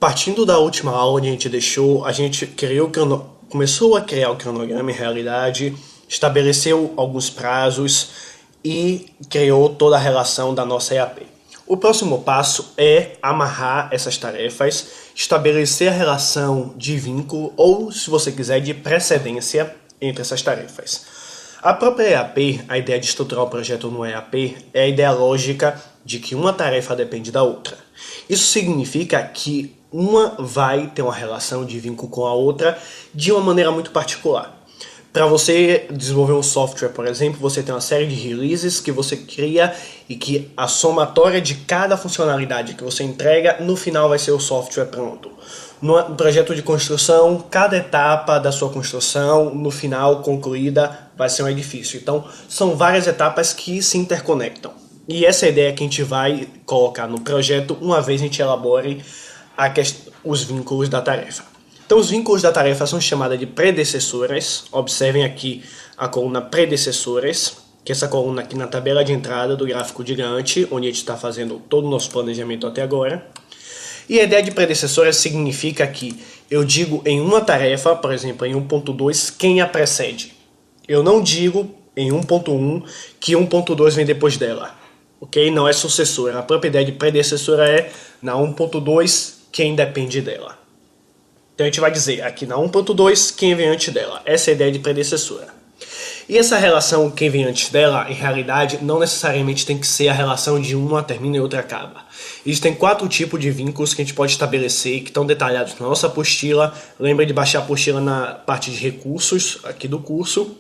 Partindo da última aula onde a gente deixou, a gente começou a criar o cronograma em realidade, estabeleceu alguns prazos e criou toda a relação da nossa EAP. O próximo passo é amarrar essas tarefas, estabelecer a relação de vínculo ou, se você quiser, de precedência entre essas tarefas. A própria EAP, a ideia de estruturar o projeto no EAP, é a ideia lógica de que uma tarefa depende da outra. Isso significa que uma vai ter uma relação de vínculo com a outra de uma maneira muito particular. Para você desenvolver um software, por exemplo, você tem uma série de releases que você cria e que a somatória de cada funcionalidade que você entrega, no final vai ser o software pronto. No projeto de construção, cada etapa da sua construção, no final, concluída, vai ser um edifício. Então, são várias etapas que se interconectam. E essa é a ideia que a gente vai colocar no projeto uma vez a gente elabore os vínculos da tarefa. Então, os vínculos da tarefa são chamados de predecessoras. Observem aqui a coluna predecessoras, que é essa coluna aqui na tabela de entrada do gráfico de Gantt, onde a gente está fazendo todo o nosso planejamento até agora. E a ideia de predecessoras significa que eu digo em uma tarefa, por exemplo, em 1.2, quem a precede. Eu não digo em 1.1 que 1.2 vem depois dela. Ok? Não é sucessora. A própria ideia de predecessora é na 1.2 quem depende dela. Então a gente vai dizer aqui na 1.2 quem vem antes dela. Essa é a ideia de predecessora. E essa relação quem vem antes dela, em realidade, não necessariamente tem que ser a relação de uma termina e outra acaba. Existem 4 tipos de vínculos que a gente pode estabelecer, que estão detalhados na nossa apostila. Lembre de baixar a apostila na parte de recursos aqui do curso.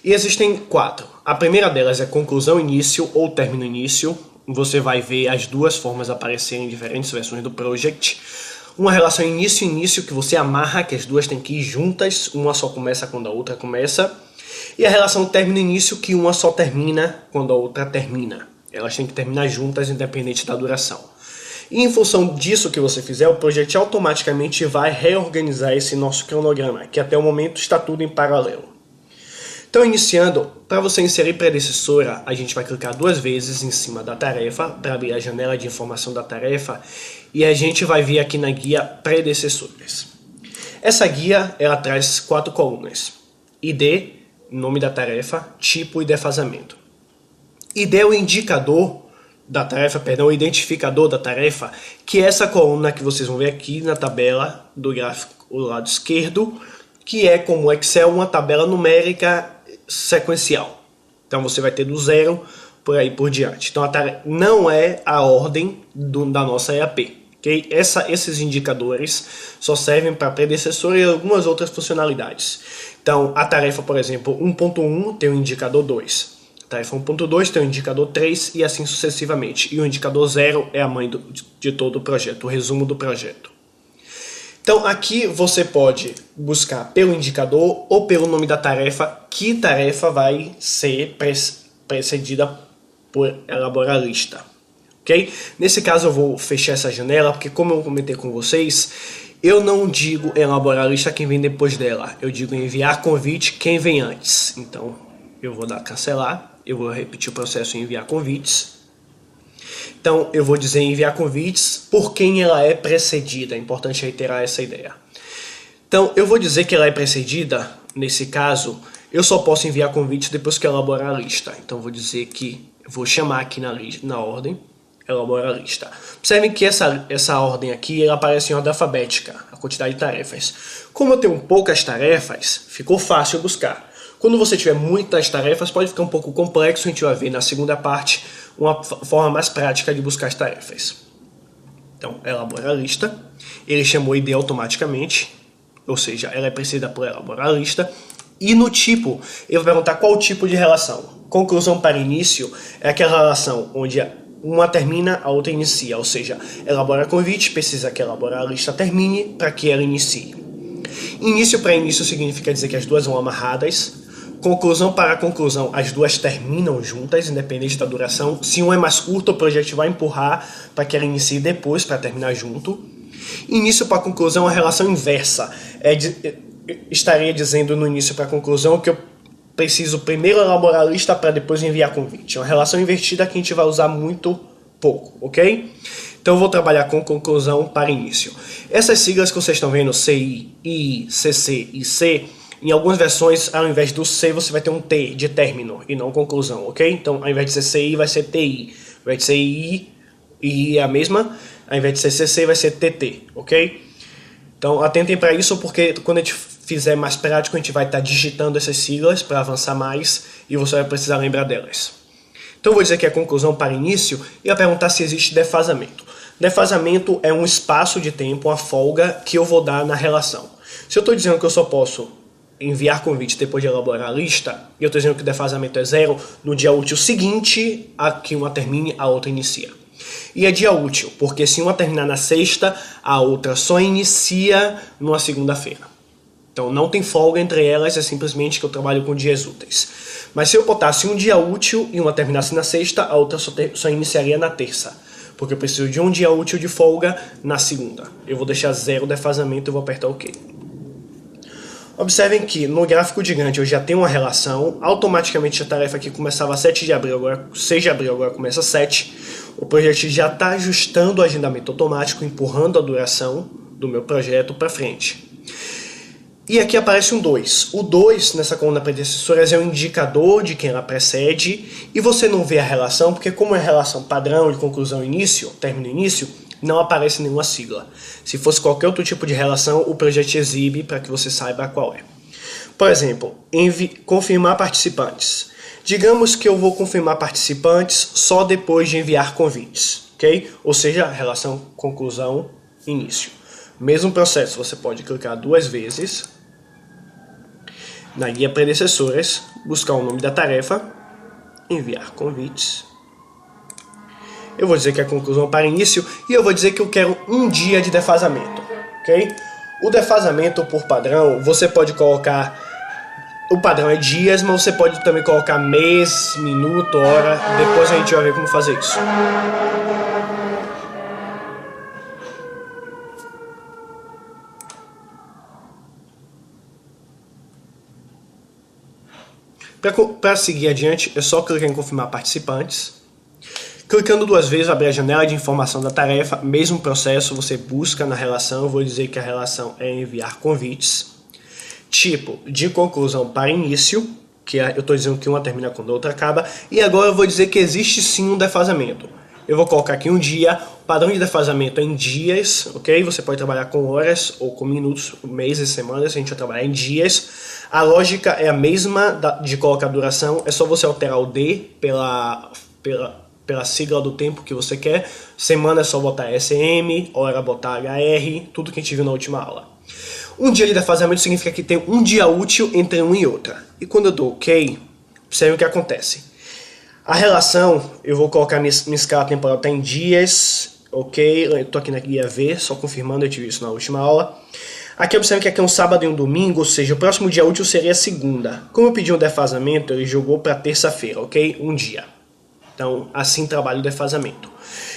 E existem 4. A primeira delas é conclusão-início ou término-início. Você vai ver as duas formas aparecerem em diferentes versões do project. Uma relação início-início que você amarra, que as duas têm que ir juntas, uma só começa quando a outra começa. E a relação término-início, que uma só termina quando a outra termina. Elas têm que terminar juntas, independente da duração. E em função disso que você fizer, o project automaticamente vai reorganizar esse nosso cronograma, que até o momento está tudo em paralelo. Então, iniciando, para você inserir predecessora, a gente vai clicar 2 vezes em cima da tarefa, para abrir a janela de informação da tarefa, e a gente vai vir aqui na guia predecessores. Essa guia, ela traz 4 colunas. ID, nome da tarefa, tipo e defasamento. ID é o indicador da tarefa, perdão, o identificador da tarefa, que é essa coluna que vocês vão ver aqui na tabela do gráfico do lado esquerdo, que é como o Excel, uma tabela numérica sequencial. Então você vai ter do 0 por aí por diante. Então a tarefa não é a ordem da nossa EAP. Okay? Esses indicadores só servem para predecessor e algumas outras funcionalidades. Então a tarefa, por exemplo, 1.1 tem o indicador 2. A tarefa 1.2 tem o indicador 3 e assim sucessivamente. E o indicador 0 é a mãe de todo o projeto, o resumo do projeto. Então aqui você pode buscar pelo indicador ou pelo nome da tarefa, que tarefa vai ser precedida por elaborar a lista. Okay? Nesse caso eu vou fechar essa janela, porque como eu comentei com vocês, eu não digo elaborar a lista quem vem depois dela, eu digo enviar convite quem vem antes. Então eu vou dar cancelar, eu vou repetir o processo em enviar convites. Então, eu vou dizer enviar convites por quem ela é precedida. É importante reiterar essa ideia. Então, eu vou dizer que ela é precedida, nesse caso, eu só posso enviar convites depois que elaborar a lista. Então, eu vou dizer que eu vou chamar aqui na ordem, elaborar a lista. Observem que essa ordem aqui, ela aparece em ordem alfabética, a quantidade de tarefas. Como eu tenho poucas tarefas, ficou fácil buscar. Quando você tiver muitas tarefas, pode ficar um pouco complexo, a gente vai ver na segunda parte uma forma mais prática de buscar as tarefas. Então, elabora a lista, ele chamou ID automaticamente, ou seja, ela é precedida por elaborar a lista, e no tipo, eu vou perguntar qual tipo de relação. Conclusão para início é aquela relação onde uma termina, a outra inicia, ou seja, elabora convite, precisa que elaborar a lista termine para que ela inicie. Início para início significa dizer que as duas vão amarradas. Conclusão para conclusão, as duas terminam juntas, independente da duração. Se um é mais curto, o projeto vai empurrar para que ela inicie depois, para terminar junto. Início para conclusão, a relação inversa. Estaria dizendo no início para conclusão que eu preciso primeiro elaborar a lista para depois enviar convite. É uma relação invertida que a gente vai usar muito pouco, ok? Então eu vou trabalhar com conclusão para início. Essas siglas que vocês estão vendo, CI, I, CC e C, em algumas versões, ao invés do C, você vai ter um T de término e não conclusão, ok? Então, ao invés de ser CI, vai ser TI. Ao invés de ser I, I é a mesma. Ao invés de ser CC, vai ser TT, ok? Então, atentem para isso, porque quando a gente fizer mais prático, a gente vai estar digitando essas siglas para avançar mais e você vai precisar lembrar delas. Então, eu vou dizer que é conclusão para início e vai perguntar se existe defasamento. Defasamento é um espaço de tempo, uma folga que eu vou dar na relação. Se eu estou dizendo que eu só posso enviar convite depois de elaborar a lista, e eu estou dizendo que o defasamento é 0, no dia útil seguinte, a que uma termine, a outra inicia. E é dia útil, porque se uma terminar na sexta, a outra só inicia numa segunda-feira. Então não tem folga entre elas, é simplesmente que eu trabalho com dias úteis. Mas se eu botasse um dia útil e uma terminasse na sexta, a outra só iniciaria na terça. Porque eu preciso de um dia útil de folga na segunda. Eu vou deixar 0 defasamento e vou apertar OK. Observem que no gráfico de Gantt eu já tenho uma relação, automaticamente a tarefa que começava 7 de abril, agora 6 de abril, agora começa 7. O projeto já está ajustando o agendamento automático, empurrando a duração do meu projeto para frente. E aqui aparece um 2. O 2 nessa coluna predecessora é um indicador de quem ela precede e você não vê a relação, porque como é relação padrão de conclusão início, término início, não aparece nenhuma sigla. Se fosse qualquer outro tipo de relação, o projeto exibe para que você saiba qual é. Por exemplo, confirmar participantes. Digamos que eu vou confirmar participantes só depois de enviar convites, ok? Ou seja, relação conclusão início. Mesmo processo, você pode clicar 2 vezes na guia predecessoras, buscar o nome da tarefa, enviar convites. Eu vou dizer que é a conclusão para início e eu vou dizer que eu quero um dia de defasamento, ok? O defasamento por padrão, você pode colocar, o padrão é dias, mas você pode também colocar mês, minuto, hora, depois a gente vai ver como fazer isso. Para seguir adiante, é só clicar em confirmar participantes. Clicando 2 vezes, abre a janela de informação da tarefa, mesmo processo, você busca na relação, eu vou dizer que a relação é enviar convites. Tipo de conclusão para início, que eu estou dizendo que uma termina quando a outra acaba, e agora eu vou dizer que existe sim um defasamento. Eu vou colocar aqui um dia, o padrão de defasamento é em dias, ok? Você pode trabalhar com horas ou com minutos, meses, semanas, a gente vai trabalhar em dias. A lógica é a mesma de colocar a duração, é só você alterar o D pela sigla do tempo que você quer. Semana é só botar SM, hora botar HR, tudo que a gente viu na última aula. Um dia de defasamento significa que tem um dia útil entre uma e outra. E quando eu dou OK, observe o que acontece. A relação, eu vou colocar minha escala temporal está em dias, ok? Eu estou aqui na guia V, só confirmando, eu tive isso na última aula. Aqui observe que aqui é um sábado e um domingo, ou seja, o próximo dia útil seria segunda. Como eu pedi um defasamento, ele jogou para terça-feira, ok? Um dia. Então, assim trabalha o defasamento.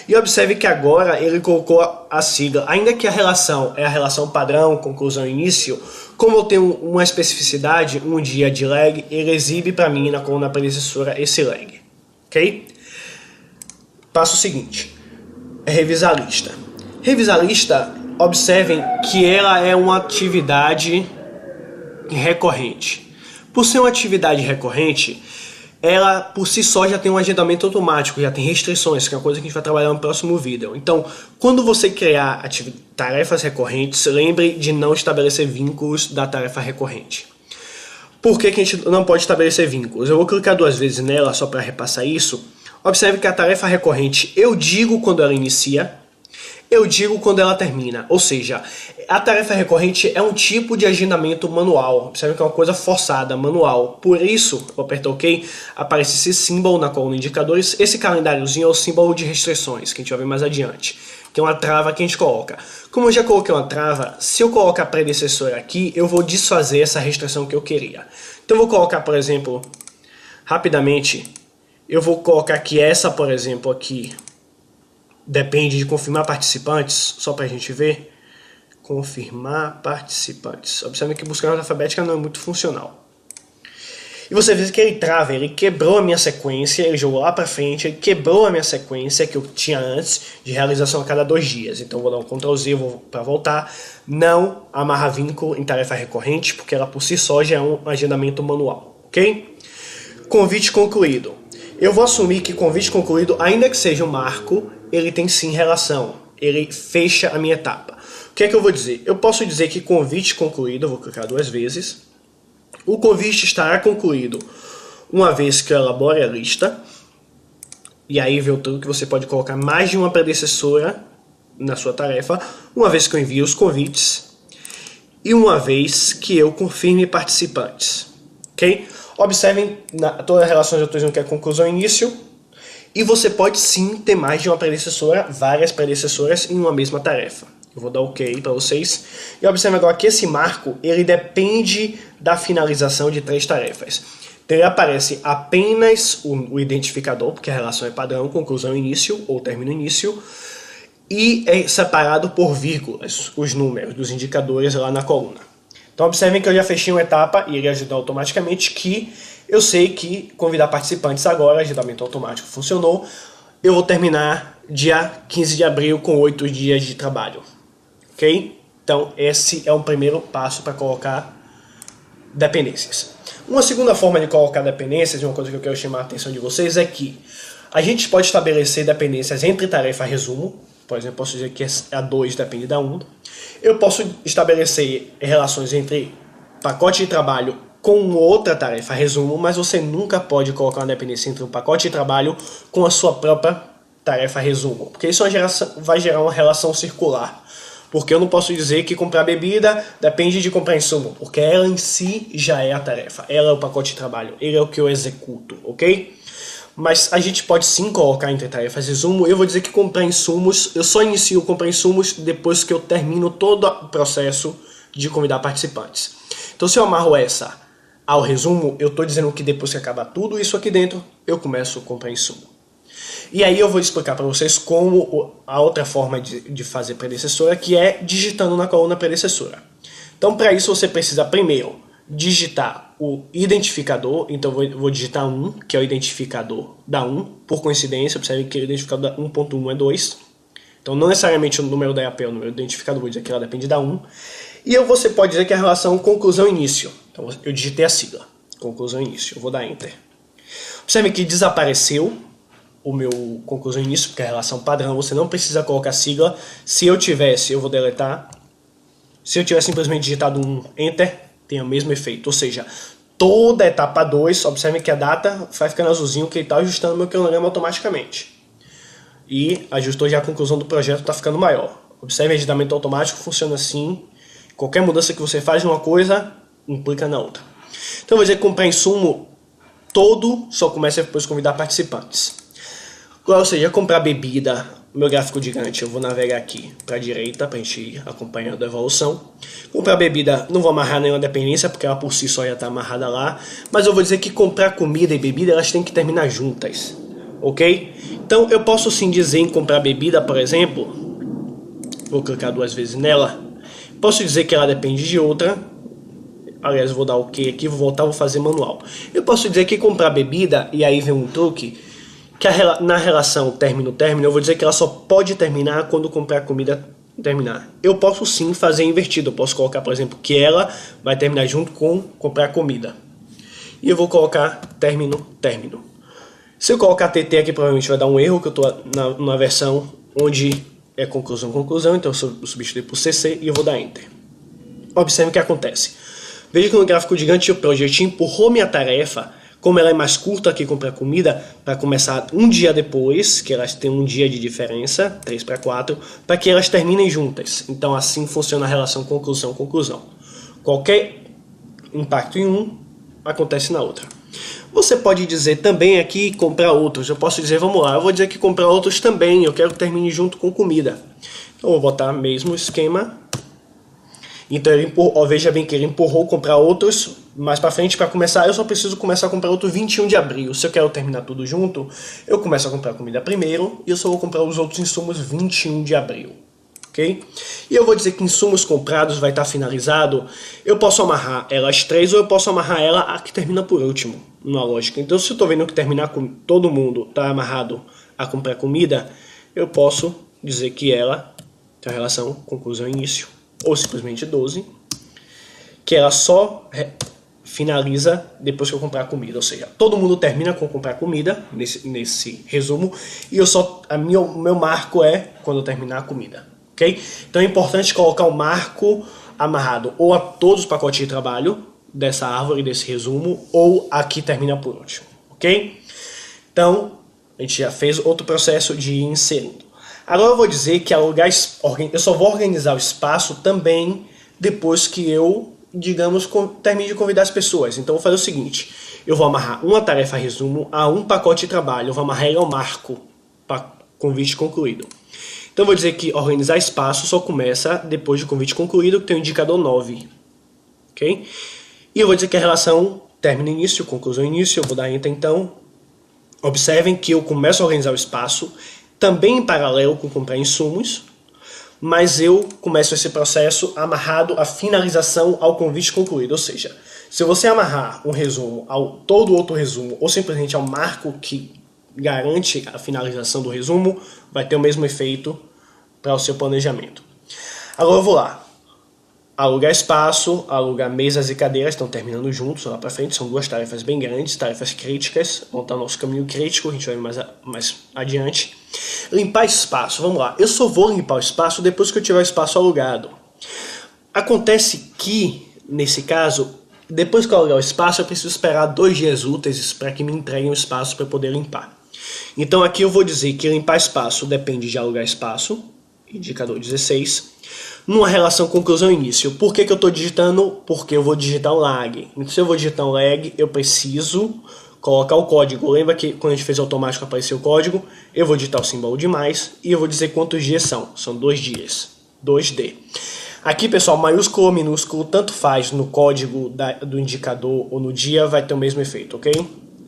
E observe que agora ele colocou a sigla, ainda que a relação é a relação padrão, conclusão início, como eu tenho uma especificidade, um dia de lag, ele exibe para mim na coluna predecessora esse lag. Ok? Passo seguinte, é revisar a lista. Revisar a lista, observem que ela é uma atividade recorrente. Por ser uma atividade recorrente, ela por si só já tem um agendamento automático, já tem restrições, que é uma coisa que a gente vai trabalhar no próximo vídeo. Então, quando você criar tarefas recorrentes, lembre de não estabelecer vínculos da tarefa recorrente. Por que a gente não pode estabelecer vínculos? Eu vou clicar 2 vezes nela só para repassar isso. Observe que a tarefa recorrente, eu digo quando ela inicia, eu digo quando ela termina. Ou seja, a tarefa recorrente é um tipo de agendamento manual. Observe que é uma coisa forçada, manual. Por isso, vou apertar OK, aparece esse símbolo na coluna indicadores. Esse calendáriozinho é o símbolo de restrições, que a gente vai ver mais adiante. Que é uma trava que a gente coloca. Como eu já coloquei uma trava, se eu colocar a predecessora aqui, eu vou desfazer essa restrição que eu queria. Então eu vou colocar, por exemplo, rapidamente, eu vou colocar que essa, por exemplo, aqui, depende de confirmar participantes, só para a gente ver. Confirmar participantes. Observe que buscar ordem alfabética não é muito funcional. E você vê que ele trava, ele quebrou a minha sequência, ele jogou lá pra frente, ele quebrou a minha sequência que eu tinha antes de realização a cada 2 dias. Então vou dar um Ctrl Z para voltar. Não amarra vínculo em tarefa recorrente, porque ela por si só já é um agendamento manual, ok? Convite concluído. Eu vou assumir que convite concluído, ainda que seja um marco, ele tem sim relação. Ele fecha a minha etapa. O que é que eu vou dizer? Eu posso dizer que convite concluído, eu vou clicar 2 vezes. O convite estará concluído uma vez que eu elabore a lista. E aí vem o truque que você pode colocar mais de uma predecessora na sua tarefa. Uma vez que eu envie os convites. E uma vez que eu confirme participantes. Ok? Observem, todas as relações eu estou dizendo que é conclusão e início. E você pode sim ter mais de uma predecessora, várias predecessoras em uma mesma tarefa. Eu vou dar OK para vocês. E observe agora que esse marco, ele depende da finalização de 3 tarefas. Então ele aparece apenas o identificador, porque a relação é padrão, conclusão início ou término início. E é separado por vírgulas, os números dos indicadores lá na coluna. Então observem que eu já fechei uma etapa e ele ajuda automaticamente que eu sei que convidar participantes agora, agendamento automático funcionou. Eu vou terminar dia 15 de abril com 8 dias de trabalho. Ok? Então esse é o primeiro passo para colocar dependências. Uma segunda forma de colocar dependências, uma coisa que eu quero chamar a atenção de vocês, é que a gente pode estabelecer dependências entre tarefa e resumo. Por exemplo, posso dizer que a 2 depende da 1. Eu posso estabelecer relações entre pacote de trabalho com outra tarefa, resumo, mas você nunca pode colocar uma dependência entre um pacote de trabalho com a sua própria tarefa, resumo. Porque isso vai gerar uma relação circular. Porque eu não posso dizer que comprar bebida depende de comprar insumo, porque ela em si já é a tarefa, ela é o pacote de trabalho, ele é o que eu executo, ok? Mas a gente pode sim colocar entre tarefas resumo. Eu vou dizer que comprar insumos, eu só inicio comprar insumos depois que eu termino todo o processo de convidar participantes. Então se eu amarro essa ao resumo, eu estou dizendo que depois que acabar tudo isso aqui dentro, eu começo a comprar insumo. E aí eu vou explicar para vocês como a outra forma de fazer predecessora, que é digitando na coluna predecessora. Então para isso você precisa primeiro digitar o identificador. Então eu vou digitar 1, que é o identificador da 1. Por coincidência, observe que o identificador da 1.1 é 2. Então não necessariamente o número da EAP é o número do identificador, vou dizer que ela depende da 1. E você pode dizer que é a relação conclusão-início. Então eu digitei a sigla, conclusão-início. Eu vou dar Enter. Observe que desapareceu o meu conclusão início, porque é a relação padrão, você não precisa colocar sigla. Se eu tivesse, eu vou deletar. Se eu tivesse simplesmente digitado um Enter, tem o mesmo efeito. Ou seja, toda a etapa 2, observe que a data vai ficando azulzinho, que ele está ajustando o meu cronograma automaticamente. E ajustou já a conclusão do projeto, está ficando maior. Observe, agendamento automático funciona assim. Qualquer mudança que você faz numa coisa, implica na outra. Então eu vou dizer que comprar insumo todo só começa depois de convidar participantes. Ou seja, comprar bebida, meu gráfico gigante, eu vou navegar aqui para a direita para a gente ir acompanhando a evolução. Comprar bebida, não vou amarrar nenhuma dependência, porque ela por si só já está amarrada lá. Mas eu vou dizer que comprar comida e bebida, elas têm que terminar juntas, ok? Então eu posso sim dizer em comprar bebida, por exemplo, vou clicar 2 vezes nela. Posso dizer que ela depende de outra. Aliás, eu vou dar OK aqui, vou voltar, vou fazer manual. Eu posso dizer que comprar bebida, e aí vem um truque, que na relação término-término, eu vou dizer que ela só pode terminar quando comprar comida terminar. Eu posso sim fazer invertido, eu posso colocar, por exemplo, que ela vai terminar junto com comprar comida. E eu vou colocar término-término. Se eu colocar TT aqui, provavelmente vai dar um erro, que eu estou na versão onde é conclusão, então eu substituir por CC e eu vou dar Enter. Observe o que acontece. Veja que no gráfico gigante o projetinho empurrou minha tarefa. Como ela é mais curta que comprar comida, para começar um dia depois, que elas têm um dia de diferença, 3 para 4, para que elas terminem juntas. Então assim funciona a relação conclusão-conclusão. Qualquer impacto em um, acontece na outra. Você pode dizer também aqui comprar outros. Eu posso dizer, vamos lá, eu vou dizer que comprar outros também, eu quero que termine junto com comida. Então eu vou botar mesmo esquema. Então ele empurrou, veja bem que ele empurrou comprar outros mais para frente. Para começar, eu só preciso começar a comprar outro 21 de abril. Se eu quero terminar tudo junto, eu começo a comprar comida primeiro e eu só vou comprar os outros insumos 21 de abril. ok? E eu vou dizer que insumos comprados vai estar finalizado. Eu posso amarrar ela às 3 ou eu posso amarrar ela a que termina por último, numa lógica. Então se eu estou vendo que terminar com todo mundo está amarrado a comprar comida, eu posso dizer que ela tem a relação conclusão início, ou simplesmente 12, que ela só finaliza depois que eu comprar comida, ou seja, todo mundo termina com comprar comida nesse resumo e meu marco é quando eu terminar a comida, ok? Então é importante colocar o marco amarrado ou a todos os pacotes de trabalho dessa árvore, desse resumo, ou aqui termina por último, ok? Então a gente já fez outro processo de ir inserindo. Agora eu vou dizer que eu só vou organizar o espaço também depois que eu, digamos, termine de convidar as pessoas. Então eu vou fazer o seguinte, eu vou amarrar uma tarefa resumo a um pacote de trabalho, eu vou amarrar ele ao marco para convite concluído. Então eu vou dizer que organizar espaço só começa depois de convite concluído, que tem o indicador 9. Ok? E eu vou dizer que a relação término início, conclusão início, eu vou dar enter então. Observem que eu começo a organizar o espaço, também em paralelo com comprar insumos, mas eu começo esse processo amarrado à finalização ao convite concluído. Ou seja, se você amarrar um resumo ao todo outro resumo, ou simplesmente ao marco que garante a finalização do resumo, vai ter o mesmo efeito para o seu planejamento. Agora eu vou lá. Alugar espaço, alugar mesas e cadeiras, estão terminando juntos lá para frente, são duas tarefas bem grandes, tarefas críticas, vão estar no nosso caminho crítico, a gente vai mais adiante. Limpar espaço, vamos lá, eu só vou limpar o espaço depois que eu tiver o espaço alugado. Acontece que, nesse caso, depois que eu alugar o espaço, eu preciso esperar 2 dias úteis para que me entreguem o espaço para poder limpar. Então aqui eu vou dizer que limpar espaço depende de alugar espaço, indicador 16, numa relação conclusão-início. Por que eu estou digitando? Porque eu vou digitar um lag. Então, se eu vou digitar um lag, eu preciso colocar o código. Lembra que quando a gente fez automático apareceu o código? Eu vou digitar o símbolo de mais e eu vou dizer quantos dias são. São 2 dias. 2D. Aqui, pessoal, maiúsculo ou minúsculo, tanto faz no código do indicador ou no dia, vai ter o mesmo efeito, ok?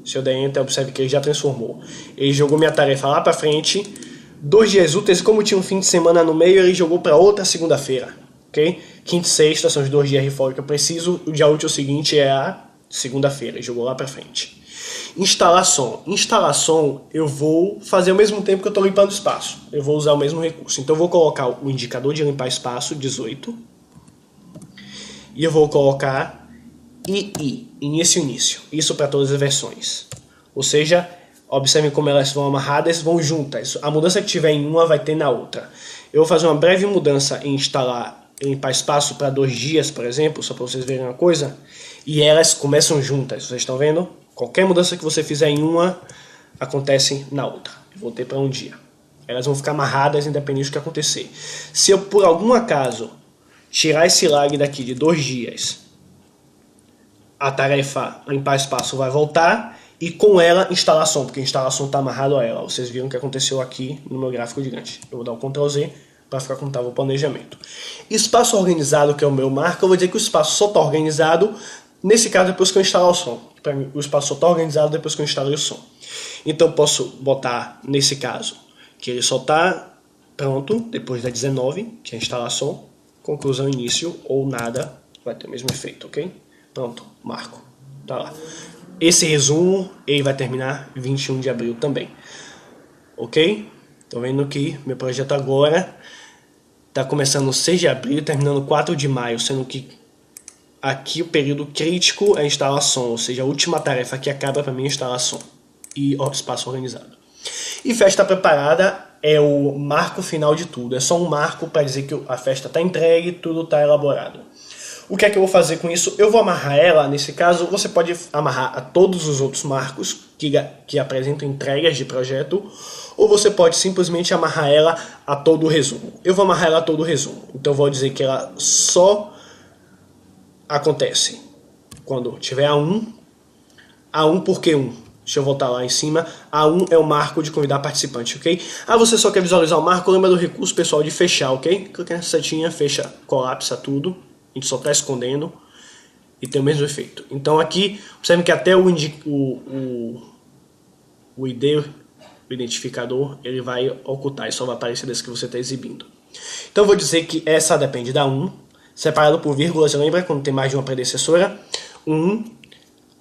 Se eu der enter, observe que ele já transformou. Ele jogou minha tarefa lá para frente. 2 dias úteis, como tinha um fim de semana no meio, ele jogou para outra segunda-feira, ok? Quinta e sexta são os 2 dias de folga que eu preciso, o dia útil seguinte é a segunda-feira, ele jogou lá para frente. Instalar som. Instalar som eu vou fazer ao mesmo tempo que eu estou limpando espaço, eu vou usar o mesmo recurso. Então eu vou colocar o indicador de limpar espaço, 18, e eu vou colocar início, isso para todas as versões, ou seja, observem como elas vão amarradas, vão juntas. A mudança que tiver em uma vai ter na outra. Eu vou fazer uma breve mudança em limpar espaço para 2 dias, por exemplo, só para vocês verem uma coisa. E elas começam juntas, vocês estão vendo? Qualquer mudança que você fizer em uma, acontece na outra. Eu voltei para 1 dia. Elas vão ficar amarradas independente do que acontecer. Se eu, por algum acaso, tirar esse lag daqui de 2 dias, a tarefa limpar espaço vai voltar. E com ela, instalação, porque a instalação está amarrado a ela. Vocês viram o que aconteceu aqui no meu gráfico gigante. Eu vou dar um Ctrl Z para ficar como estava o planejamento. Espaço organizado, que é o meu marco, eu vou dizer que o espaço só está organizado, nesse caso, depois que eu instalar o som. Para mim, o espaço só está organizado depois que eu instalei o som. Então, eu posso botar, nesse caso, que ele só está pronto depois da 19, que é instalar som, conclusão, início ou nada, vai ter o mesmo efeito, ok? Pronto, marco. Tá lá. Esse resumo, ele vai terminar 21 de abril também. Ok? Estão vendo que meu projeto agora está começando 6 de abril e terminando 4 de maio, sendo que aqui o período crítico é a instalação, ou seja, a última tarefa que acaba para mim é a instalação e o espaço organizado. E festa preparada é o marco final de tudo, é só um marco para dizer que a festa está entregue, tudo está elaborado. O que é que eu vou fazer com isso? Eu vou amarrar ela, nesse caso, você pode amarrar a todos os outros marcos que apresentam entregas de projeto, ou você pode simplesmente amarrar ela a todo o resumo. Eu vou amarrar ela a todo o resumo, então eu vou dizer que ela só acontece quando tiver A1 por que 1? Deixa eu voltar lá em cima. A1 é o marco de convidar participante, ok? Você só quer visualizar o marco, lembra do recurso pessoal de fechar, ok? Clica nessa setinha, fecha, colapsa tudo. A gente só está escondendo e tem o mesmo efeito. Então aqui, observe que até o ID, o identificador, ele vai ocultar e só vai aparecer desse que você está exibindo. Então eu vou dizer que essa depende da 1, separado por vírgulas, lembra quando tem mais de uma predecessora? 1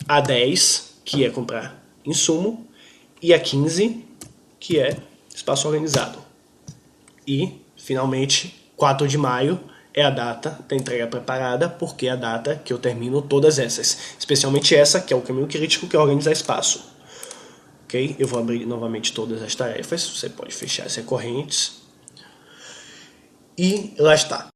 a 10, que é comprar insumo, e a 15, que é espaço organizado. E, finalmente, 4 de maio é a data da entrega preparada, porque é a data que eu termino todas essas, especialmente essa, que é o caminho crítico, que é organizar espaço. Ok? Eu vou abrir novamente todas as tarefas, você pode fechar as recorrentes. E lá está.